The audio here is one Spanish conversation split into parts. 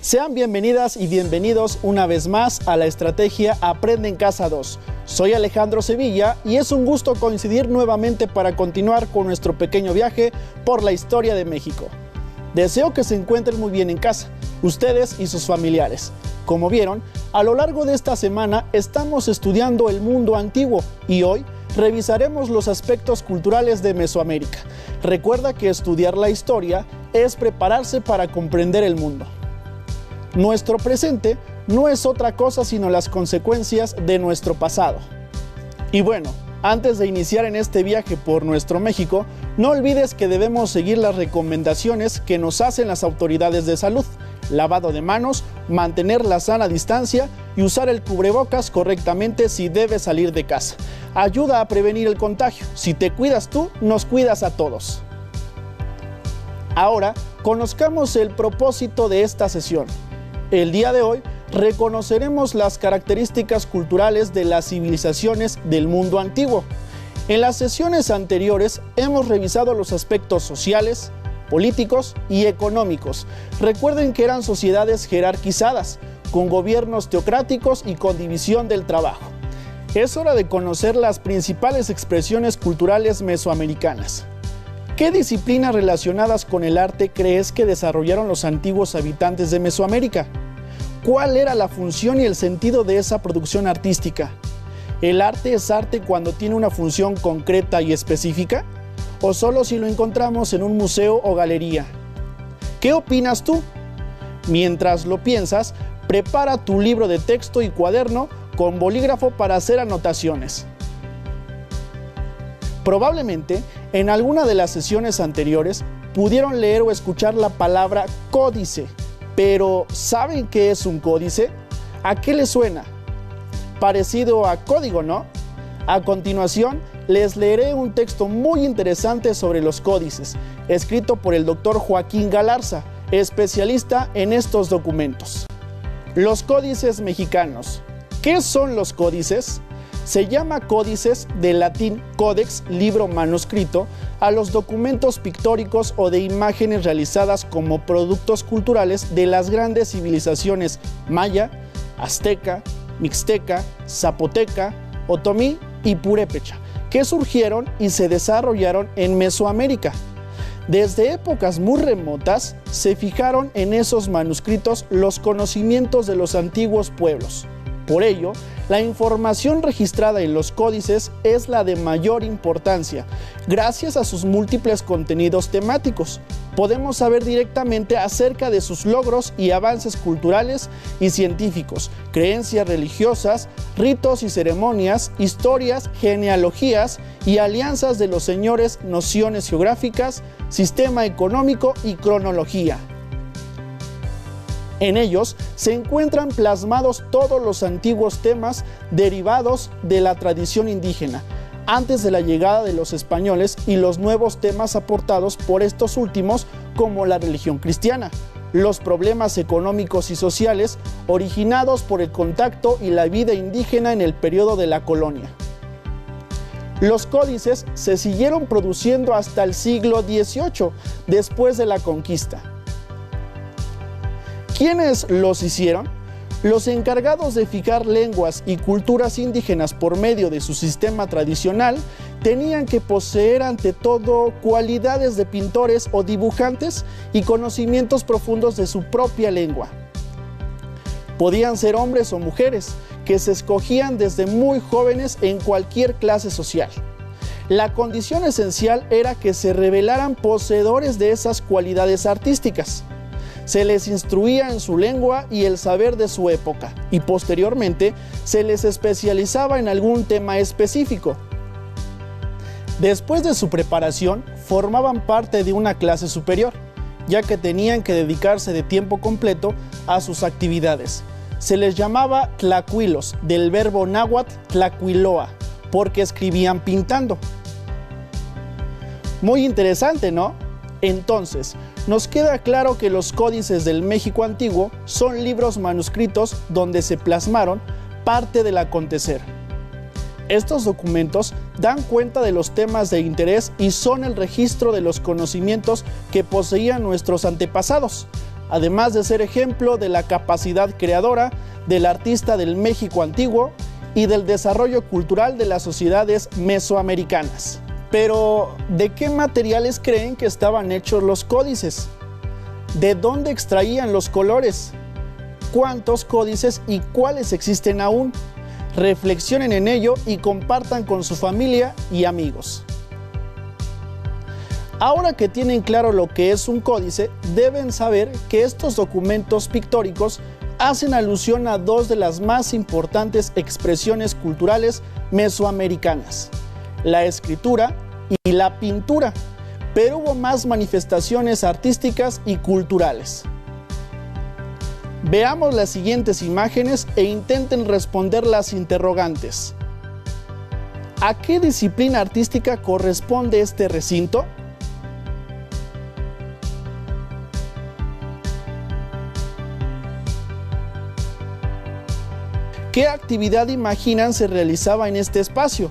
Sean bienvenidas y bienvenidos una vez más a la estrategia Aprende en Casa 2. Soy Alejandro Sevilla y es un gusto coincidir nuevamente para continuar con nuestro pequeño viaje por la historia de México. Deseo que se encuentren muy bien en casa, ustedes y sus familiares. Como vieron, a lo largo de esta semana estamos estudiando el mundo antiguo y hoy revisaremos los aspectos culturales de Mesoamérica. Recuerda que estudiar la historia es prepararse para comprender el mundo. Nuestro presente no es otra cosa sino las consecuencias de nuestro pasado. Y bueno, antes de iniciar en este viaje por nuestro México, no olvides que debemos seguir las recomendaciones que nos hacen las autoridades de salud: lavado de manos, mantener la sana distancia y usar el cubrebocas correctamente si debes salir de casa. Ayuda a prevenir el contagio. Si te cuidas tú, nos cuidas a todos. Ahora, conozcamos el propósito de esta sesión. El día de hoy reconoceremos las características culturales de las civilizaciones del mundo antiguo. En las sesiones anteriores hemos revisado los aspectos sociales, políticos y económicos. Recuerden que eran sociedades jerarquizadas, con gobiernos teocráticos y con división del trabajo. Es hora de conocer las principales expresiones culturales mesoamericanas. ¿Qué disciplinas relacionadas con el arte crees que desarrollaron los antiguos habitantes de Mesoamérica? ¿Cuál era la función y el sentido de esa producción artística? ¿El arte es arte cuando tiene una función concreta y específica? ¿O solo si lo encontramos en un museo o galería? ¿Qué opinas tú? Mientras lo piensas, prepara tu libro de texto y cuaderno con bolígrafo para hacer anotaciones. Probablemente, en alguna de las sesiones anteriores, pudieron leer o escuchar la palabra códice. Pero, ¿saben qué es un códice? ¿A qué les suena? Parecido a código, ¿no? A continuación, les leeré un texto muy interesante sobre los códices, escrito por el doctor Joaquín Galarza, especialista en estos documentos. Los códices mexicanos. ¿Qué son los códices? Se llama códices, del latín codex, libro manuscrito, a los documentos pictóricos o de imágenes realizadas como productos culturales de las grandes civilizaciones maya, azteca, mixteca, zapoteca, otomí y purépecha, que surgieron y se desarrollaron en Mesoamérica. Desde épocas muy remotas se fijaron en esos manuscritos los conocimientos de los antiguos pueblos. Por ello, la información registrada en los códices es la de mayor importancia. Gracias a sus múltiples contenidos temáticos, podemos saber directamente acerca de sus logros y avances culturales y científicos, creencias religiosas, ritos y ceremonias, historias, genealogías y alianzas de los señores, nociones geográficas, sistema económico y cronología. En ellos se encuentran plasmados todos los antiguos temas derivados de la tradición indígena, antes de la llegada de los españoles, y los nuevos temas aportados por estos últimos, como la religión cristiana, los problemas económicos y sociales originados por el contacto y la vida indígena en el periodo de la colonia. Los códices se siguieron produciendo hasta el siglo XVIII, después de la conquista. ¿Quiénes los hicieron? Los encargados de fijar lenguas y culturas indígenas por medio de su sistema tradicional tenían que poseer ante todo cualidades de pintores o dibujantes y conocimientos profundos de su propia lengua. Podían ser hombres o mujeres, que se escogían desde muy jóvenes en cualquier clase social. La condición esencial era que se revelaran poseedores de esas cualidades artísticas. Se les instruía en su lengua y el saber de su época, y posteriormente se les especializaba en algún tema específico. Después de su preparación, formaban parte de una clase superior, ya que tenían que dedicarse de tiempo completo a sus actividades. Se les llamaba tlacuilos, del verbo náhuatl tlacuiloa, porque escribían pintando. Muy interesante, ¿no? Entonces, nos queda claro que los códices del México antiguo son libros manuscritos donde se plasmaron parte del acontecer. Estos documentos dan cuenta de los temas de interés y son el registro de los conocimientos que poseían nuestros antepasados, además de ser ejemplo de la capacidad creadora del artista del México antiguo y del desarrollo cultural de las sociedades mesoamericanas. Pero, ¿de qué materiales creen que estaban hechos los códices? ¿De dónde extraían los colores? ¿Cuántos códices y cuáles existen aún? Reflexionen en ello y compartan con su familia y amigos. Ahora que tienen claro lo que es un códice, deben saber que estos documentos pictóricos hacen alusión a dos de las más importantes expresiones culturales mesoamericanas, la escritura y la pintura, pero hubo más manifestaciones artísticas y culturales. Veamos las siguientes imágenes e intenten responder las interrogantes. ¿A qué disciplina artística corresponde este recinto? ¿Qué actividad imaginan se realizaba en este espacio?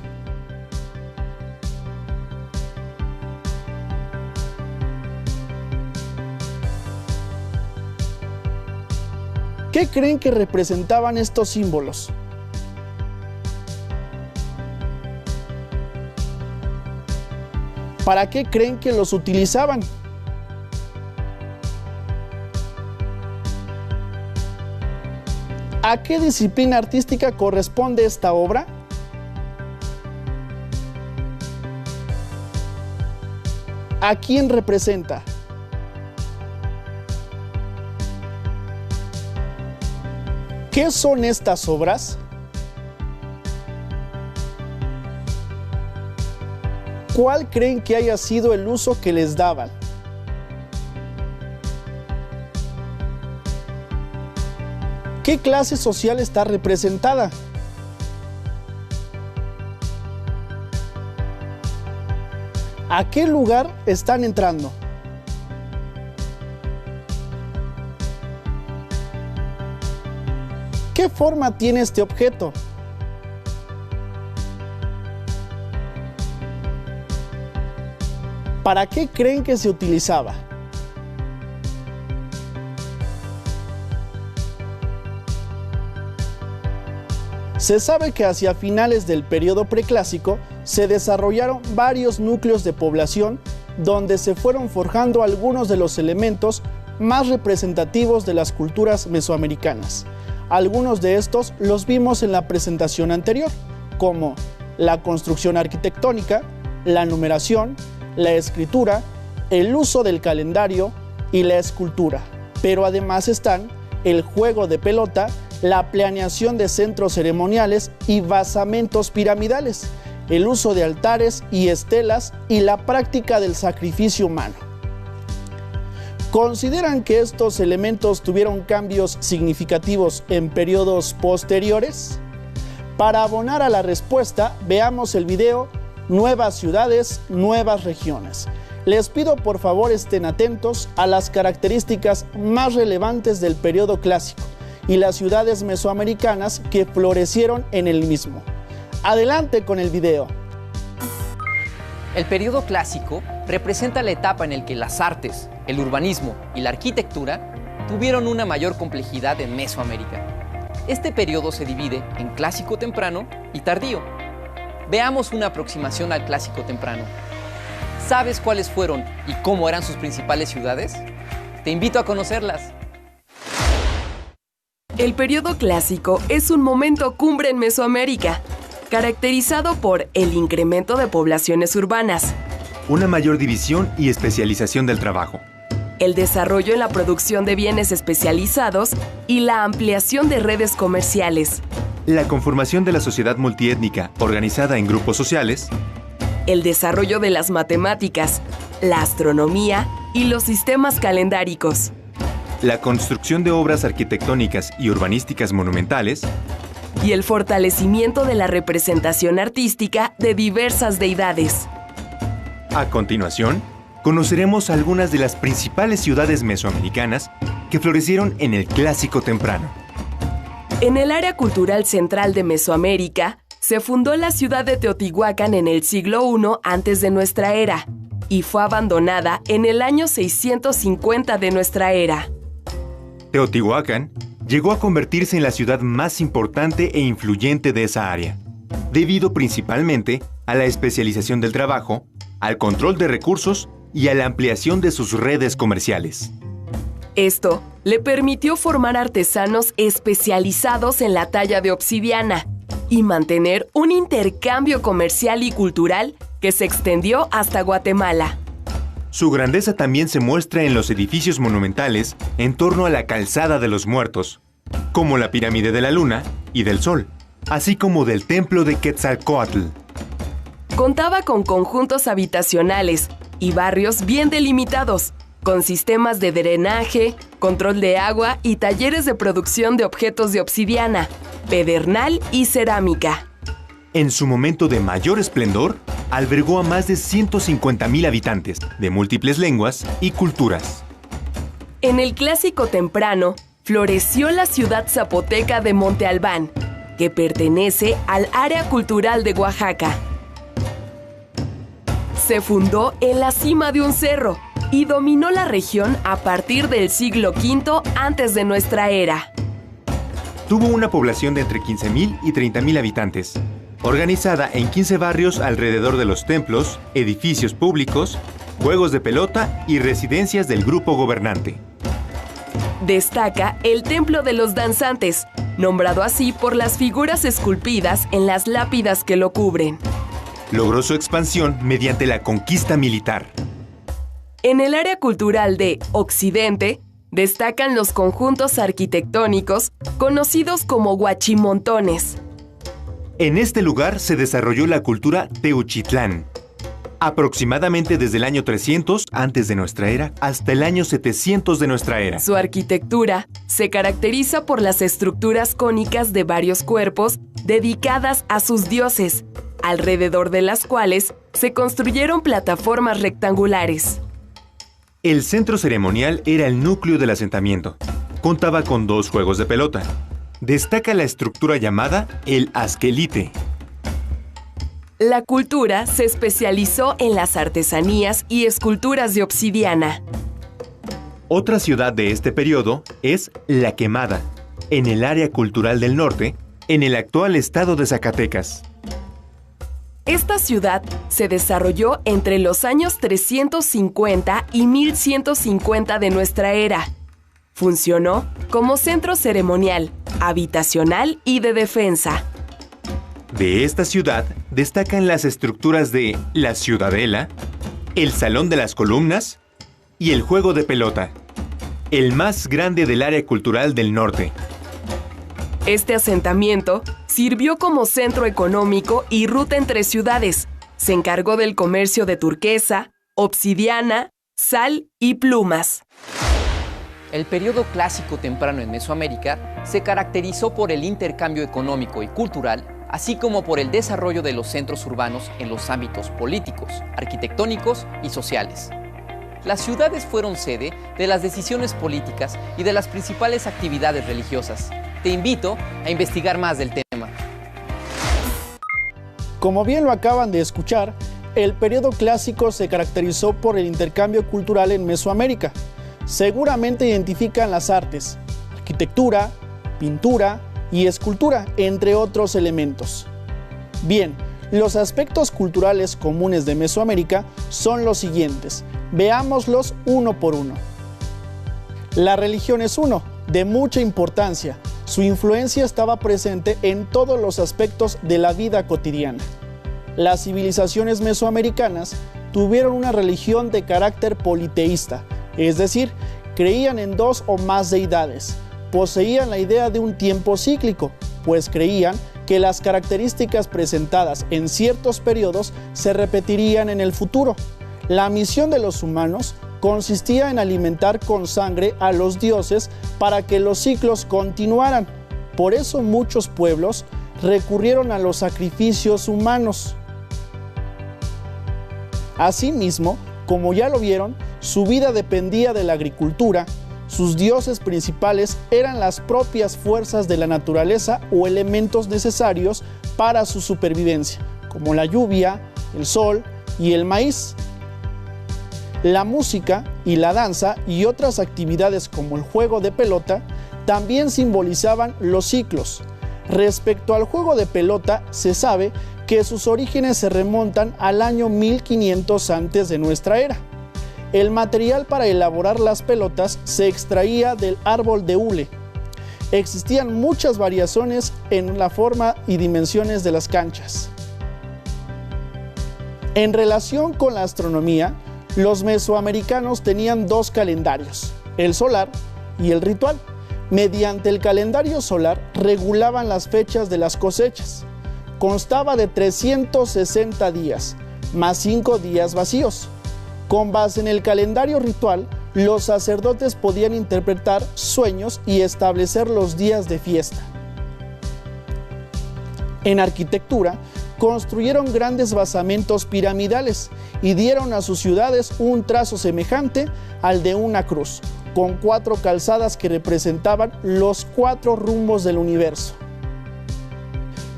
¿Qué creen que representaban estos símbolos? ¿Para qué creen que los utilizaban? ¿A qué disciplina artística corresponde esta obra? ¿A quién representa? ¿Qué son estas obras? ¿Cuál creen que haya sido el uso que les daban? ¿Qué clase social está representada? ¿A qué lugar están entrando? ¿Qué forma tiene este objeto? ¿Para qué creen que se utilizaba? Se sabe que hacia finales del periodo preclásico se desarrollaron varios núcleos de población donde se fueron forjando algunos de los elementos más representativos de las culturas mesoamericanas. Algunos de estos los vimos en la presentación anterior, como la construcción arquitectónica, la numeración, la escritura, el uso del calendario y la escultura. Pero además están el juego de pelota, la planeación de centros ceremoniales y basamentos piramidales, el uso de altares y estelas y la práctica del sacrificio humano. ¿Consideran que estos elementos tuvieron cambios significativos en periodos posteriores? Para abonar a la respuesta, veamos el video Nuevas ciudades, nuevas regiones. Les pido por favor estén atentos a las características más relevantes del periodo clásico y las ciudades mesoamericanas que florecieron en el mismo. Adelante con el video. El periodo clásico representa la etapa en la que las artes, el urbanismo y la arquitectura tuvieron una mayor complejidad en Mesoamérica. Este periodo se divide en clásico temprano y tardío. Veamos una aproximación al clásico temprano. ¿Sabes cuáles fueron y cómo eran sus principales ciudades? Te invito a conocerlas. El periodo clásico es un momento cumbre en Mesoamérica, caracterizado por el incremento de poblaciones urbanas, una mayor división y especialización del trabajo, el desarrollo en la producción de bienes especializados y la ampliación de redes comerciales, la conformación de la sociedad multiétnica organizada en grupos sociales, el desarrollo de las matemáticas, la astronomía y los sistemas calendáricos, la construcción de obras arquitectónicas y urbanísticas monumentales, y el fortalecimiento de la representación artística de diversas deidades. A continuación, conoceremos algunas de las principales ciudades mesoamericanas que florecieron en el Clásico temprano. En el área cultural central de Mesoamérica, se fundó la ciudad de Teotihuacán en el siglo I antes de nuestra era y fue abandonada en el año 650 de nuestra era. Teotihuacán llegó a convertirse en la ciudad más importante e influyente de esa área, debido principalmente a la especialización del trabajo, al control de recursos y a la ampliación de sus redes comerciales. Esto le permitió formar artesanos especializados en la talla de obsidiana y mantener un intercambio comercial y cultural que se extendió hasta Guatemala. Su grandeza también se muestra en los edificios monumentales en torno a la Calzada de los Muertos, como la Pirámide de la Luna y del Sol, así como del Templo de Quetzalcóatl. Contaba con conjuntos habitacionales y barrios bien delimitados, con sistemas de drenaje, control de agua y talleres de producción de objetos de obsidiana, pedernal y cerámica. En su momento de mayor esplendor, albergó a más de 150,000 habitantes de múltiples lenguas y culturas. En el Clásico Temprano, floreció la ciudad zapoteca de Monte Albán, que pertenece al área cultural de Oaxaca. Se fundó en la cima de un cerro y dominó la región a partir del siglo V antes de nuestra era. Tuvo una población de entre 15,000 y 30,000 habitantes, organizada en 15 barrios alrededor de los templos, edificios públicos, juegos de pelota y residencias del grupo gobernante. Destaca el Templo de los Danzantes, nombrado así por las figuras esculpidas en las lápidas que lo cubren. Logró su expansión mediante la conquista militar. En el área cultural de Occidente, destacan los conjuntos arquitectónicos conocidos como huachimontones. En este lugar se desarrolló la cultura Teuchitlán, aproximadamente desde el año 300 antes de nuestra era hasta el año 700 de nuestra era. Su arquitectura se caracteriza por las estructuras cónicas de varios cuerpos dedicadas a sus dioses, alrededor de las cuales se construyeron plataformas rectangulares. El centro ceremonial era el núcleo del asentamiento. Contaba con 2 juegos de pelota. Destaca la estructura llamada el asquelite. La cultura se especializó en las artesanías y esculturas de obsidiana. Otra ciudad de este periodo es La Quemada, en el área cultural del norte, en el actual estado de Zacatecas. Esta ciudad se desarrolló entre los años 350 y 1150 de nuestra era. Funcionó como centro ceremonial, habitacional y de defensa. De esta ciudad destacan las estructuras de la Ciudadela, el Salón de las Columnas y el Juego de Pelota, el más grande del área cultural del norte. Este asentamiento sirvió como centro económico y ruta entre ciudades. Se encargó del comercio de turquesa, obsidiana, sal y plumas. El periodo clásico temprano en Mesoamérica se caracterizó por el intercambio económico y cultural, así como por el desarrollo de los centros urbanos en los ámbitos políticos, arquitectónicos y sociales. Las ciudades fueron sede de las decisiones políticas y de las principales actividades religiosas. Te invito a investigar más del tema. Como bien lo acaban de escuchar, el periodo clásico se caracterizó por el intercambio cultural en Mesoamérica. Seguramente identifican las artes, arquitectura, pintura y escultura, entre otros elementos. Bien, los aspectos culturales comunes de Mesoamérica son los siguientes. Veámoslos uno por uno. La religión es uno, de mucha importancia. Su influencia estaba presente en todos los aspectos de la vida cotidiana. Las civilizaciones mesoamericanas tuvieron una religión de carácter politeísta, es decir, creían en 2 o más deidades. Poseían la idea de un tiempo cíclico, pues creían que las características presentadas en ciertos periodos se repetirían en el futuro. La misión de los humanos consistía en alimentar con sangre a los dioses para que los ciclos continuaran. Por eso muchos pueblos recurrieron a los sacrificios humanos. Asimismo, como ya lo vieron, su vida dependía de la agricultura. Sus dioses principales eran las propias fuerzas de la naturaleza o elementos necesarios para su supervivencia, como la lluvia, el sol y el maíz. La música y la danza y otras actividades como el juego de pelota también simbolizaban los ciclos. Respecto al juego de pelota, se sabe que sus orígenes se remontan al año 1500 antes de nuestra era. El material para elaborar las pelotas se extraía del árbol de hule. Existían muchas variaciones en la forma y dimensiones de las canchas. En relación con la astronomía, los mesoamericanos tenían dos calendarios, el solar y el ritual. Mediante el calendario solar regulaban las fechas de las cosechas. Constaba de 360 días, más 5 días vacíos. Con base en el calendario ritual, los sacerdotes podían interpretar sueños y establecer los días de fiesta. En arquitectura, construyeron grandes basamentos piramidales y dieron a sus ciudades un trazo semejante al de una cruz, con 4 calzadas que representaban los 4 rumbos del universo.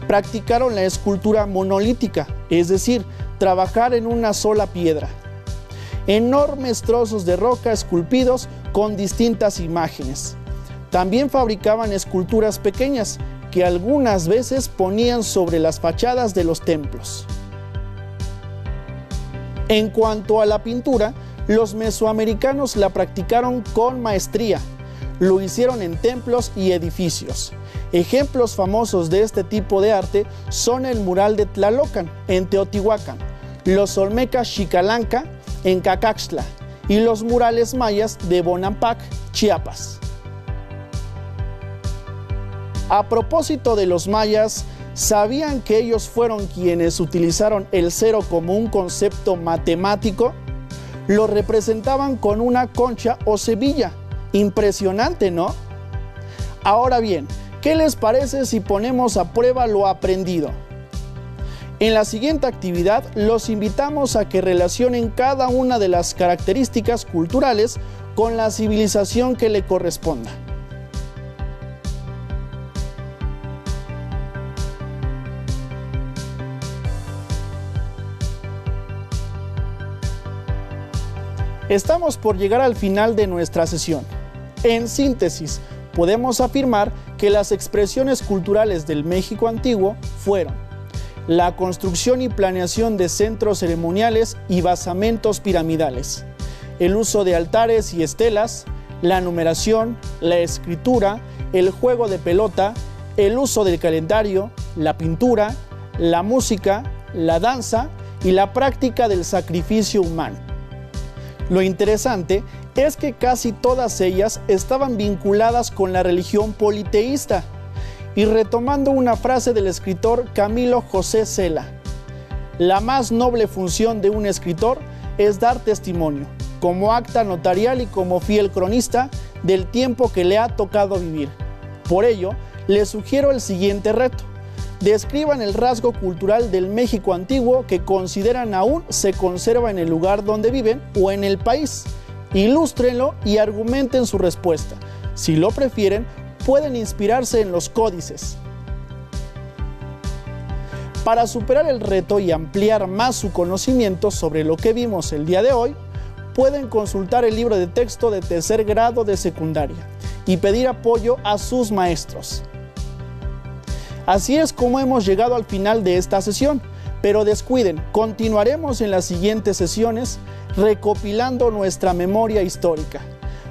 Practicaron la escultura monolítica, es decir, trabajar en una sola piedra. Enormes trozos de roca esculpidos con distintas imágenes. También fabricaban esculturas pequeñas que algunas veces ponían sobre las fachadas de los templos. En cuanto a la pintura, los mesoamericanos la practicaron con maestría. Lo hicieron en templos y edificios. Ejemplos famosos de este tipo de arte son el mural de Tlalocan, en Teotihuacán, los olmecas Xicalánca, en Cacaxtla, y los murales mayas de Bonampak, Chiapas. A propósito de los mayas, ¿sabían que ellos fueron quienes utilizaron el cero como un concepto matemático? Lo representaban con una concha o cebilla. Impresionante, ¿no? Ahora bien, ¿qué les parece si ponemos a prueba lo aprendido? En la siguiente actividad los invitamos a que relacionen cada una de las características culturales con la civilización que le corresponda. Estamos por llegar al final de nuestra sesión. En síntesis, podemos afirmar que las expresiones culturales del México antiguo fueron la construcción y planeación de centros ceremoniales y basamentos piramidales, el uso de altares y estelas, la numeración, la escritura, el juego de pelota, el uso del calendario, la pintura, la música, la danza y la práctica del sacrificio humano. Lo interesante es que casi todas ellas estaban vinculadas con la religión politeísta. Y retomando una frase del escritor Camilo José Cela, la más noble función de un escritor es dar testimonio, como acta notarial y como fiel cronista, del tiempo que le ha tocado vivir. Por ello, les sugiero el siguiente reto. Describan el rasgo cultural del México antiguo que consideran aún se conserva en el lugar donde viven o en el país. Ilústrenlo y argumenten su respuesta. Si lo prefieren, pueden inspirarse en los códices. Para superar el reto y ampliar más su conocimiento sobre lo que vimos el día de hoy, pueden consultar el libro de texto de tercer grado de secundaria y pedir apoyo a sus maestros. Así es como hemos llegado al final de esta sesión, pero descuiden, continuaremos en las siguientes sesiones recopilando nuestra memoria histórica.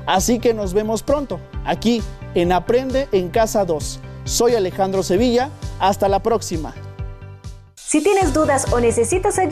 Así que nos vemos pronto, aquí en Aprende en Casa 2. Soy Alejandro Sevilla, hasta la próxima. Si tienes dudas o necesitas ayuda,